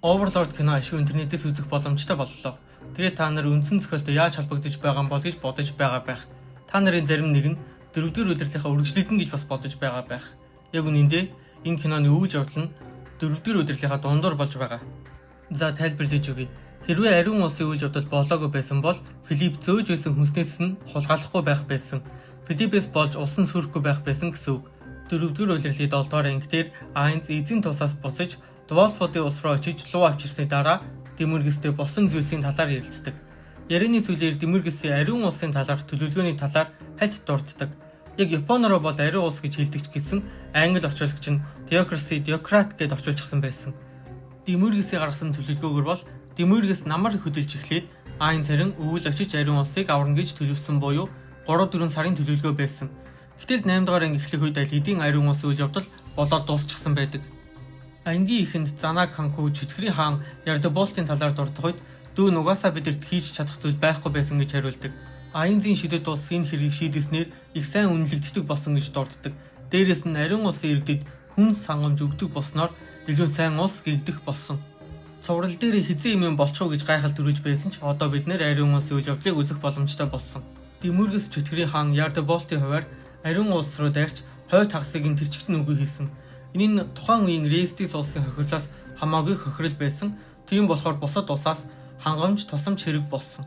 Overlord кино ашиг интернетээс үзэх боломжтой боллоо. Тэгээд та нар үндсэн зохиолтой яаж холбогдож байгаа юм бол гэж бодож байгаа байх. Та нарын зарим нэг нь дөрөвдүгээр удирдлынхаа үргэлжлэлэн гэж бас бодож байгаа байх. Яг үнэндээ энэ киноны үйл явдал нь дөрөвдүгээр удирдлынхаа дундуур болж байгаа. За тайлбарлаж өгье. Хэрвээ ариун улсын үйл явдал болоогүй байсан бол Филипп зөөж байсан хүнснээс нь хулгайлахгүй байх байсан. Филиппээс болж усан сүрхгүй байх байсан гэсэн үг. Дөрөвдүгээр удирдлын 7 дугаар ангидээр Айнз эзэн тусаас буцаж Дволфодын улс руу очиж луу авчирсны дараа Дэмүргэстэй болсон зүйлсийн талаар ярилцдаг. Ярианы сүлээр Дэмүргэсийн ариун улсын талаарх төлөвлөгөөний талаар хальт дурддаг. Яг Японоор бол ариун улс гэж хэлдэг ч гэсэн англи орчуулагч нь Theocracy гэд орчуулчихсан байсан. Дэмүргэсийн гаргасан төлөвлөгөөгөр бол Дэмүргэс намар хөдөлж эхлээд Айнз харин өвөл очиж ариун улсыг аварна гэж төлөвлөсөн буюу 3-4 сарын төлөвлөгөө байсан. Гэтэл 8 дугаар анги эхлэх үед аль хэдийн ариун улсын үйл явдал болоод дуусчихсан байдаг. Ангийн ихэнд Занаг Ханку чөтгөрийн хаан Ярдаболтын талаар дурдах үед дүү нугасаа бидэрт хийж чадах зүйл байхгүй байсан гэж хариулдаг. Айнзын шидэд улс энэ хэргийг шийдэснээр их сайн үнэлэгддэг болсон гэж дурддаг. Дээрээс нь ариун улсын иргэдэд хүн сангамж өгдөг болсноор илүү сайн улс гэгдэх болсон. Цуврал дээр хизээ юм болчих уу гэж гайхал төрүүлж байсан ч одоо бид нэр ариун улсын үйл явдлыг үзэх боломжтой болсон. Дэмүргэс чөтгөрийн хаан Ярдаболтын хуваар ариун улс руу дайрч хойд хагасыг нь тэрчгтэн үгүй хийсэн. Энэ нь тухайн үеийн Рейстис улсын хохирлоос хамаагүй хохирол байсан. Тийм болохоор бусад улсаас хангамж тусамж хэрэг болсон.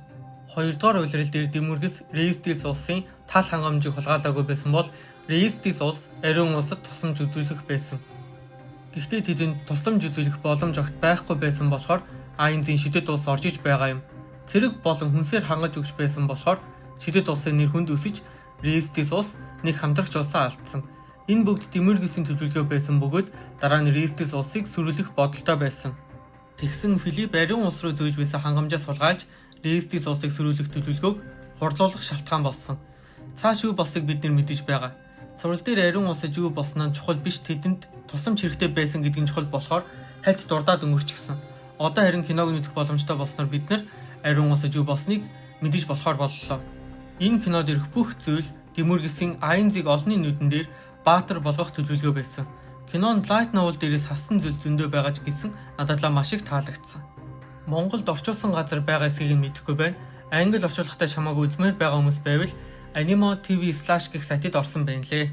2 дугаар улирал дээр Дэмүргэс Рейстис улсын тал хангамжийг хулгайлаагүй байсан бол Рейстис улс ариун улсад тусламж үзүүлэх байсан. Гэхдээ тэдэнд тусламж үзүүлэх боломж огт байхгүй байсан болохоор Айнзын шидэд улс орж иж байгаа юм. Цэрэг болон хүнсээр хангаж өгч байсан болохоор шидэд улсын нэр хүнд өсөж Рейстис улс нэг хамтрагч улсаа алдсан. Энэ бүгд Дэмүргэсийн төлөвлөгөө байсан бөгөөд дараа нь Рейстис улсыг сүрүүлэх бодолтой байсан. Тэгсэн Филипп ариун улс руу зөөж байсан хангамжаас сулгайлж Рейстис улсыг сүрүүлэх төлөвлөгөөг хурдлуулах шалтгаан болсон. Цааш юу болсыг бид нар мэдэж байгаа. Цуврал дээр ариун улсад юу болсноо чухал биш, тэдэнд тусламж хэрэгтэй байсан гэдэг нь чухал болохоор хальт дурдаад өнгөрчихсөн. Одоо харин киног үзэх боломжтой болсноор бид нар ариун улсад юу болсныг мэдэж болохоор боллоо. Энэ кинод ирэх бүх зүйл Дэмүргэсийн Айнзыг олонний нүдэн дээр баатар болгох төлөвлөгөө байсан. Кинонд лайт новел дээрээс хассан зүйл зөндөө байгаа ч гэсэн надад маш их таалагдсан. Монголд орчуулсан газар байгаа эсэхийг нь мэдэхгүй байна. Англи орчуулгатай чамаагүй үзмээр байгаа хүмүүс байвал Animo TV/ гэх сайтад орсон байна лээ.